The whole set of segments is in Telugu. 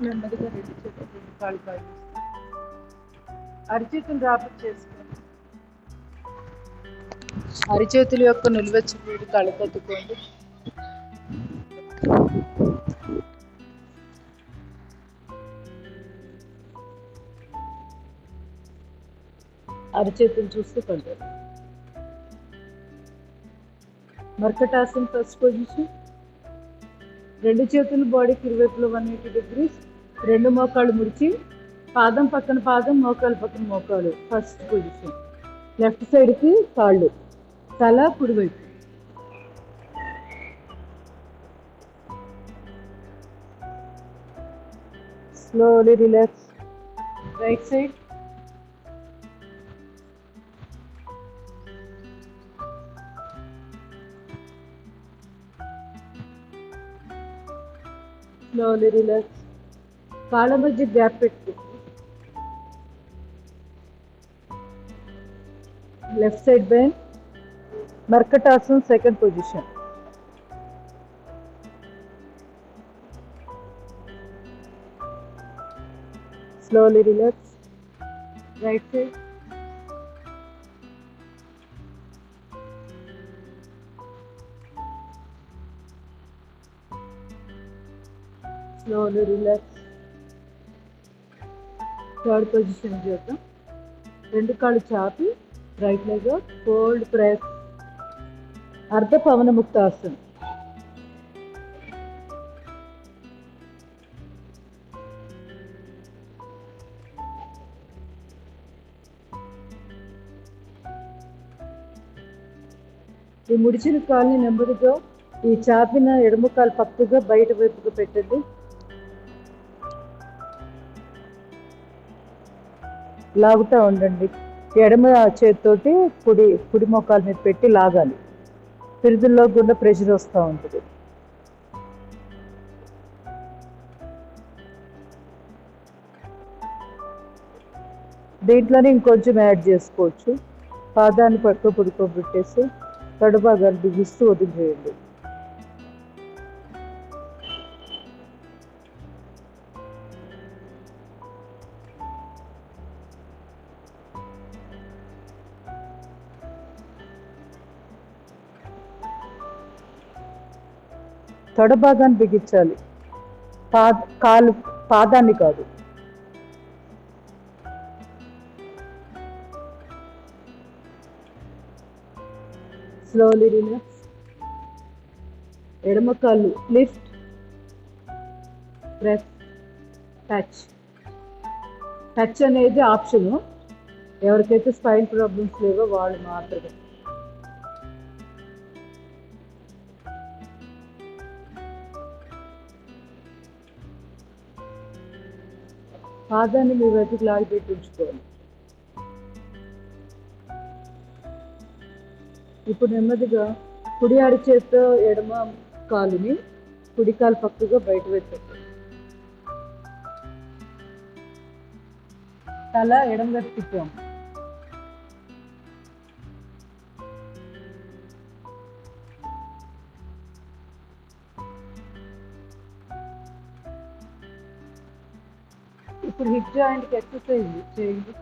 నెమ్మదిగా రెండు చేతులు రెండు కాళ్ళు కాళ్ళు అరిచేతులు రాపిడి చేసుకోండి. అరిచేతుల యొక్క నిలువెచ్చు వీడి కళ్ళు కట్టుకోండి. అరిచేతులు చూస్తూ కంటారు. మర్కటాసన్ ఫస్ట్ పొజిషన్. రెండు చేతులు బాడీకి ఇరువైపులో 180 degrees. రెండు మోకాళ్ళు ముడిచి పాదం పక్కన పాదం, మోకాలు పక్కన మోకాలు. First position. లెఫ్ట్ సైడ్కి కాళ్ళు, తల కుడివైపు. Slowly relax. Right side. Slowly relax. కాళ్ళ మధ్య గ్యాప్ పెట్టుకో. Left side bend. Markatasan second position. Slowly relax. Right side. Slowly relax. Third position చేద్దాం. రెండు కాళ్ళు చాపి రైట్ లెగ్ ఫోల్డ్ ప్రెస్. అర్ధ పవన ముక్తాసన్. ఈ ముడిచిన కాల్ని నెమ్మదిగా ఈ చాపిన ఎడమ కాలు పక్కగా బయట వైపుగా పెట్టండి. లాగుతూ ఉండండి. ఎడమ చేతితోటి కుడి మోకాల మీద పెట్టి లాగాలి. పిరుదుల్లో గుండా ప్రెషర్ వస్తూ ఉంటుంది. దీంట్లోనే ఇంకొంచెం యాడ్ చేసుకోవచ్చు. పాదాన్ని పక్క పుడుకోబెట్టేసి తడుభాగాన్ని బిగిస్తూ వదిలివేయండి. తొడభాగాన్ని బిగించాలి, పాదాన్ని కాదు. Slowly relax. ఎడమ కాళ్ళు లిఫ్ట్, ప్రెస్, టచ్. టచ్ అనేది ఆప్షను. ఎవరికైతే స్పైన్ ప్రాబ్లమ్స్ లేవో వాళ్ళు మాత్రమే. పాదాన్ని మీ వైపుకి లాగి పెట్టి ఉంచుకోవాలి. ఇప్పుడు నెమ్మదిగా కుడి అరిచేత్తో ఎడమ కాలుని కుడి కాలు పక్కగా బయట పెట్టండి. తల ఎడమ వైపు తిప్పాం. ఇప్పుడు హిప్ జాయింట్కి ఎక్సర్సైజ్ చేయండి.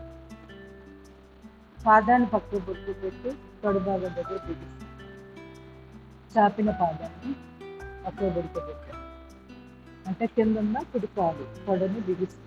పాదాన్ని పక్కకు బొట్టు పెట్టి తొడభాగం దగ్గర బిగిస్తాం. చాపిన పాదాన్ని పక్కకు బొడుకోబెట్టాం. అంటే కింద ఉన్న కుడి కాలు తొడని బిగిస్తాం.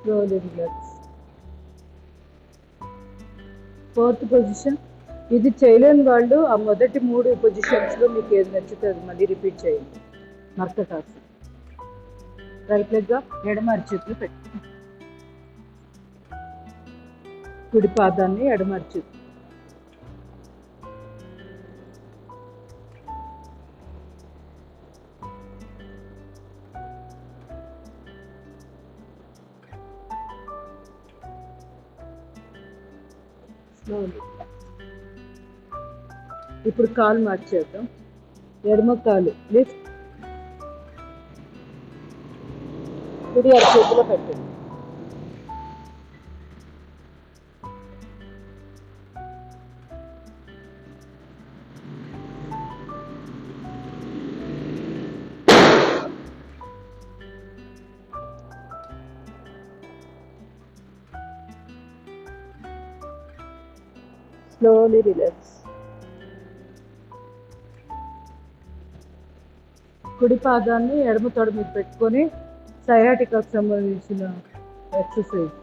Slowly relax. Fourth position. ఇది చేయలేని వాళ్ళు ఆ మొదటి 3 పొజిషన్స్లో మీకు ఏది నచ్చితే అది మళ్ళీ రిపీట్ చేయండి. మర్కటాసన్. రైట్ లెగ్గా ఎడమ అరిచేతులు పెట్టుకోండి. కుడి పాదాన్ని ఎడమ అరిచేతులు. Slowly. ఇప్పుడు కాలు మార్చేద్దాం. ఎడమ కాలు లిఫ్ట్, కుడి అరచేతిలో పెట్టండి. Slowly relax. కుడి పాదాన్ని ఎడమ తొడ మీద పెట్టుకొని సయాటికాకు సంబంధించిన ఎక్సర్సైజ్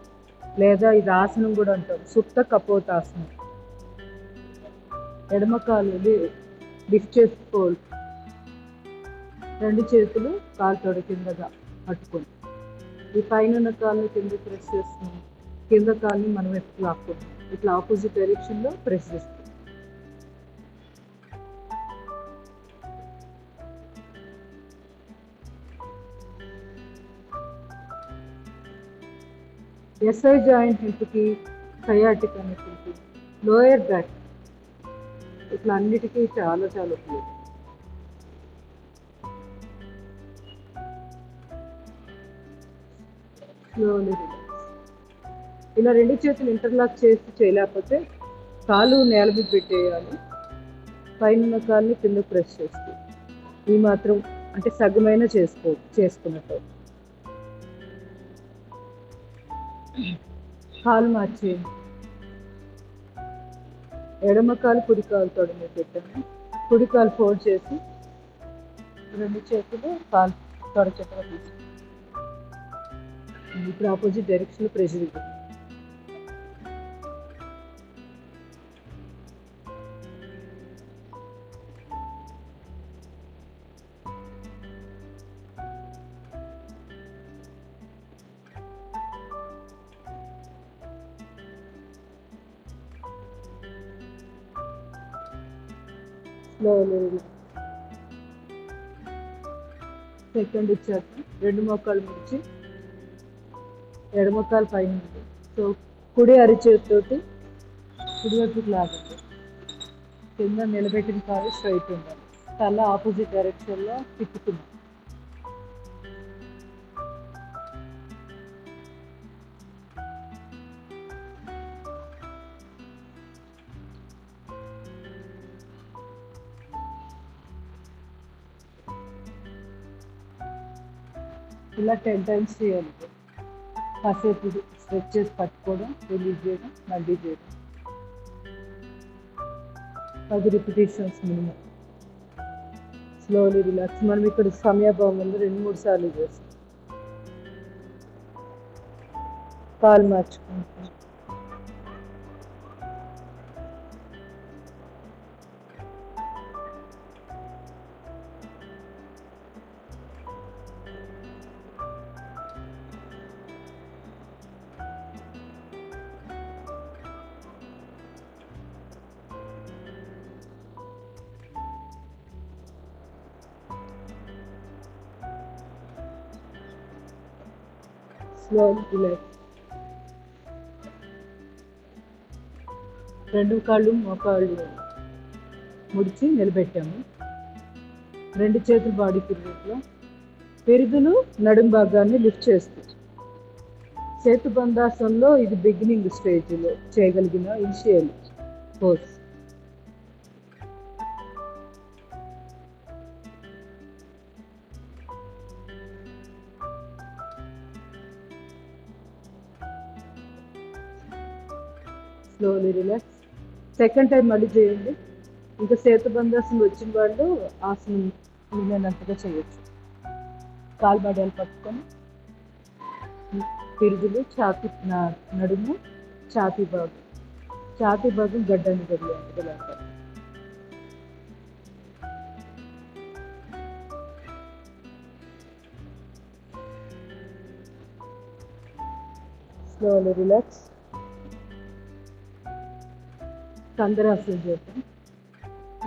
లేదా ఇది ఆసనం కూడా అంటాం, సుప్త కపోతాసనం. ఎడమ కాలు లిఫ్ట్ చేసుకోవాలి. రెండు చేతులు కాలు తొడ కిందగా పట్టుకొని ఈ పైన ఉన్న కాలుని కింద ప్రెస్ చేస్తున్నాం, కింద కాలుని మనం ఎత్తుకు లాక్కుంటాం. ఇట్లా ఆపోజిట్ డైరెక్షన్లో ప్రెస్ చేస్తాం. ఎస్ఐ జాయింట్ నొప్పికి, సయాటికా నొప్పికి, లోయర్ బ్యాక్ ఇట్లా అన్నిటికీ చాలా చాలా ఉపయోగం. Slowly relax. ఇలా రెండు చేతులు ఇంటర్లాక్ చేసి చేయలేకపోతే కాలు నేల మీద పెట్టేయాలి. పైన కాలుని కింద ప్రెస్ చేస్తూ ఈ మాత్రం అంటే సగమైన చేసుకున్నట్టు. కాలు మార్చేయండి. ఎడమ కాలు కుడి కాలు తొడ మీద పెట్టాను. కుడి కాలు ఫోల్డ్ చేసి రెండు చేతులు కాలు తొడ చక్కగా తీసుకు ఇప్పుడు ఆపోజిట్ డైరెక్షన్లో ప్రెషర్ ఇవ్వండి. సెకండ్ ఇచ్చాక రెండు మోకాళ్ళు ముడిచి ఎడమకాలు పైన ఉంది. సో కుడి అరిచేతితోటి కుడివైపుకి లాగండి. కింద నిలబెట్టిన కాలు స్ట్రైట్ ఉండాలి. తల ఆపోజిట్ డైరెక్షన్లో తిప్పుతున్నాం. ఇలా 10 times చేయాలి. కాసేపు స్ట్రెచ్ చేసి పట్టుకోవడం, రిలీజ్ చేయడం, మళ్ళీ చేయడం. 10 రిపిటేషన్స్ మినిమం. Slowly relax. మనం ఇక్కడ సమయాభావం ఉంది, 2-3 సార్లు చేస్తాం. కాలు మార్చుకుంటాం. Slowly relax. రెండు కాళ్ళు మోకాళ్ళు ముడిచి నిలబెట్టాము. రెండు చేతులు బాడీ పిరుదులో, పిరుదులు నడుం భాగాన్ని లిఫ్ట్ చేస్తుంది. సేతుబంధాసనంలో ఇది బిగినింగ్ స్టేజ్లో చేయగలిగిన initial pose. Slowly relax. Second time మళ్ళీ చేయండి. ఇంకా సేతుబంధాసనం వచ్చిన వాళ్ళు ఆసనం మిగిలినంతగా చేయొచ్చు. కాలు బడాలు పట్టుకొని పిరుదులు, నడుము, ఛాతీ భాగం గడ్డాన్ని గదిలేంతగా అంటారు. Slowly relax. కందరాసనం చేద్దాం.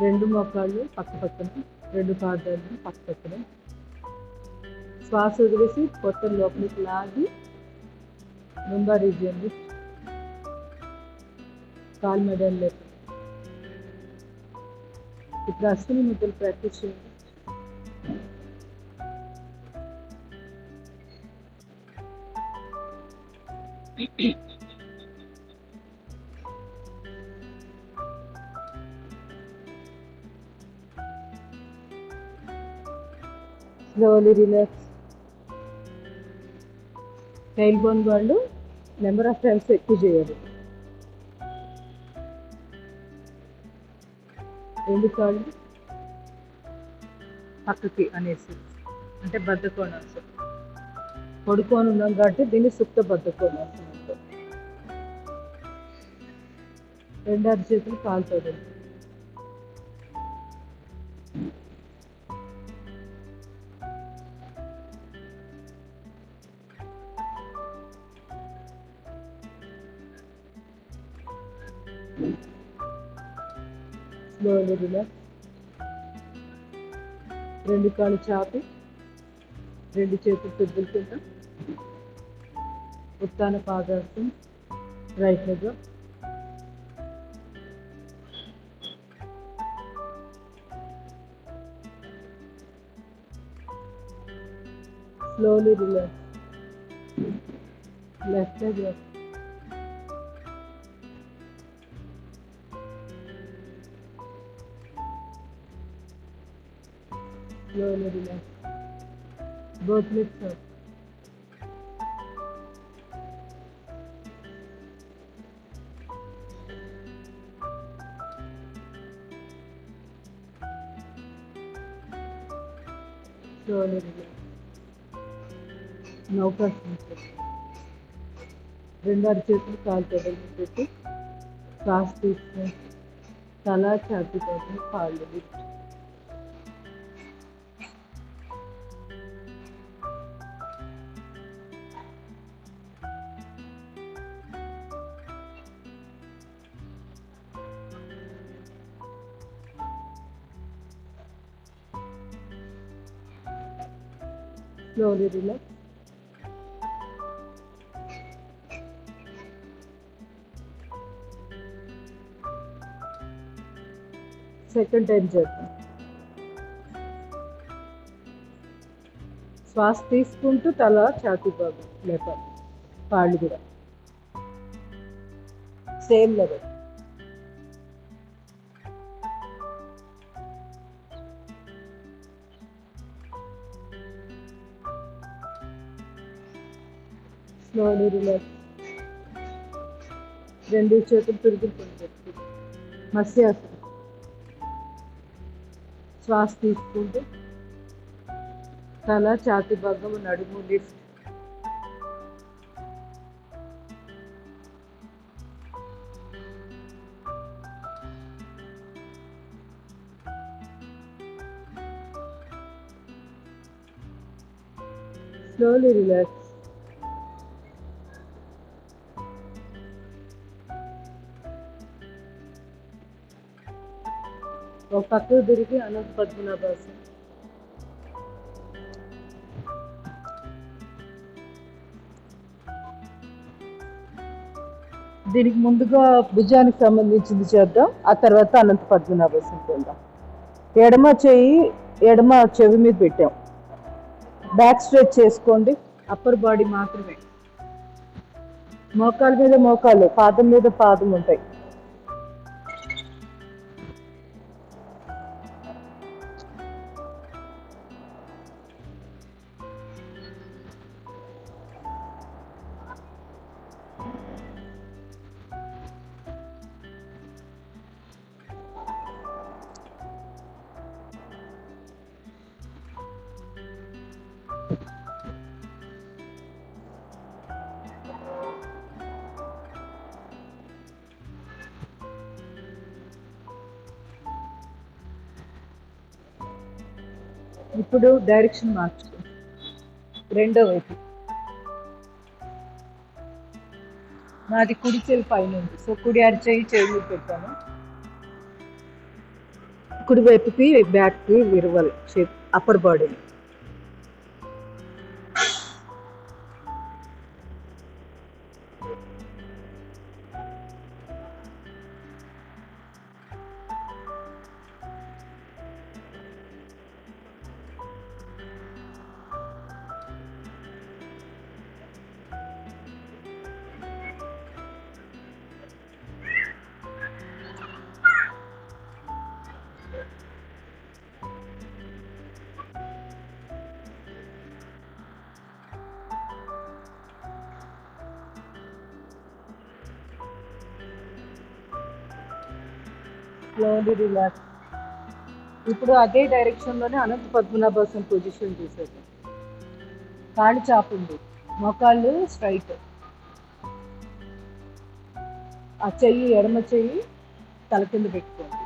రెండు మోకాళ్ళు పక్క పక్కన, రెండు పాదాలు పక్క పక్కన. శ్వాస వదిలేసి పొట్ట లోపలికి లాగి ముంబర్ రీజియన్ కాలు మెడల్ లేకుండా ఇప్పుడు అశ్విని ముద్దలు ప్రాక్టీస్ చేయండి. Slowly relax. టైల్ బోన్ వాళ్ళు నెంబర్ ఆఫ్ టైమ్స్ ఎక్కువ చేయాలి. రెండు కాళ్ళు పక్కకి అనేసి, అంటే బద్ధకోణాసనం. పడుకొని ఉన్నాం కాబట్టి దీన్ని సుప్త బద్ధకోణాసనం అంటాం. రెండు అరచేతులు కాలుతుంది. Slowly relax. రెండు కాళ్ళు చాపి రెండు చేతులు పెద్దలుకుంటాం. ఉత్తాన పాదాసం, right leg. Slowly relax. Left leg up. Slowly relax. Both legs up. Slowly relax. నౌకాసనం. రెండు అరచేతులు కాలు పెద్దలు పెట్టి శ్వాస తీసుకొని తల ఛాతీ కోసం కాళ్ళు lift. Slowly relax. Second time చేద్దాం. శ్వాస తీసుకుంటూ తల ఛాతీ భాగం లేపాలి. కాళ్ళు కూడా సేమ్ లెవెల్. Slowly relax. రెండు చేతులు తిరుగుతుంది. మత్స్యాసనం. శ్వాస తీసుకుంటూ తల ఛాతీ భాగం నడుము లిఫ్ట్. Slowly relax. ఒక పక్కకు తిరిగి అనంత పద్మనాభాసనం. దీనికి ముందుగా భుజానికి సంబంధించింది చేద్దాం, ఆ తర్వాత అనంత పద్మనాభాసనం చేద్దాం. ఎడమ చెవి మీద పెట్టాం. బ్యాక్ స్ట్రెచ్ చేసుకోండి. అప్పర్ బాడీ మాత్రమే. మోకాల మీద మోకాలు, పాదం మీద పాదం ఉంటాయి. ఇప్పుడు డైరెక్షన్ మార్చుకోండి. రెండో వైపు. నాది కుడి చెవి పైన ఉంది, సో కుడి అరిచేయి చెవి మీద పెట్టాను. కుడి వైపుకి బ్యాక్కి విరవాలి shape upper body. Slowly relax. ఇప్పుడు అదే డైరెక్షన్లోనే అనంత పద్మనాభాసన్ పొజిషన్ చేసేద్దాం. కాళ్ళు చాపండి, మోకాళ్ళు స్ట్రైట్. ఆ చెయ్యి ఎడమ చెయ్యి తల కింద పెట్టుకోండి.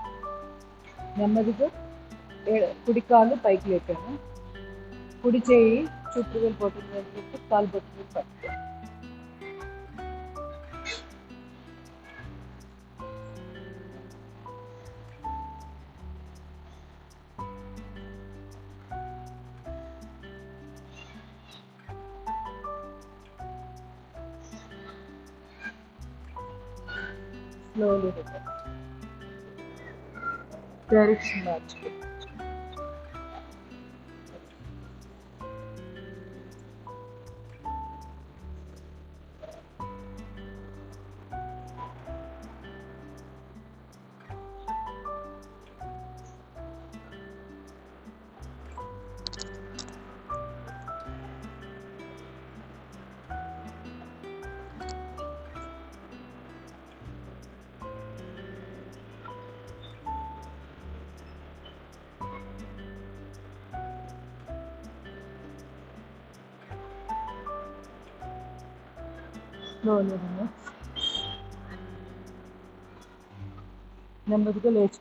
నెమ్మదిగా కుడి కాలు పైకి లేపాను. కుడి చేయి చుట్టూ వెళ్ళిపోతుంది మీద పెట్టి కాలు పట్టుకుని పట్టుకోండి. స్లోలీ డైరెక్షన్ మార్చుకోండి. స్లోలీ నెమ్మదిగా లేచి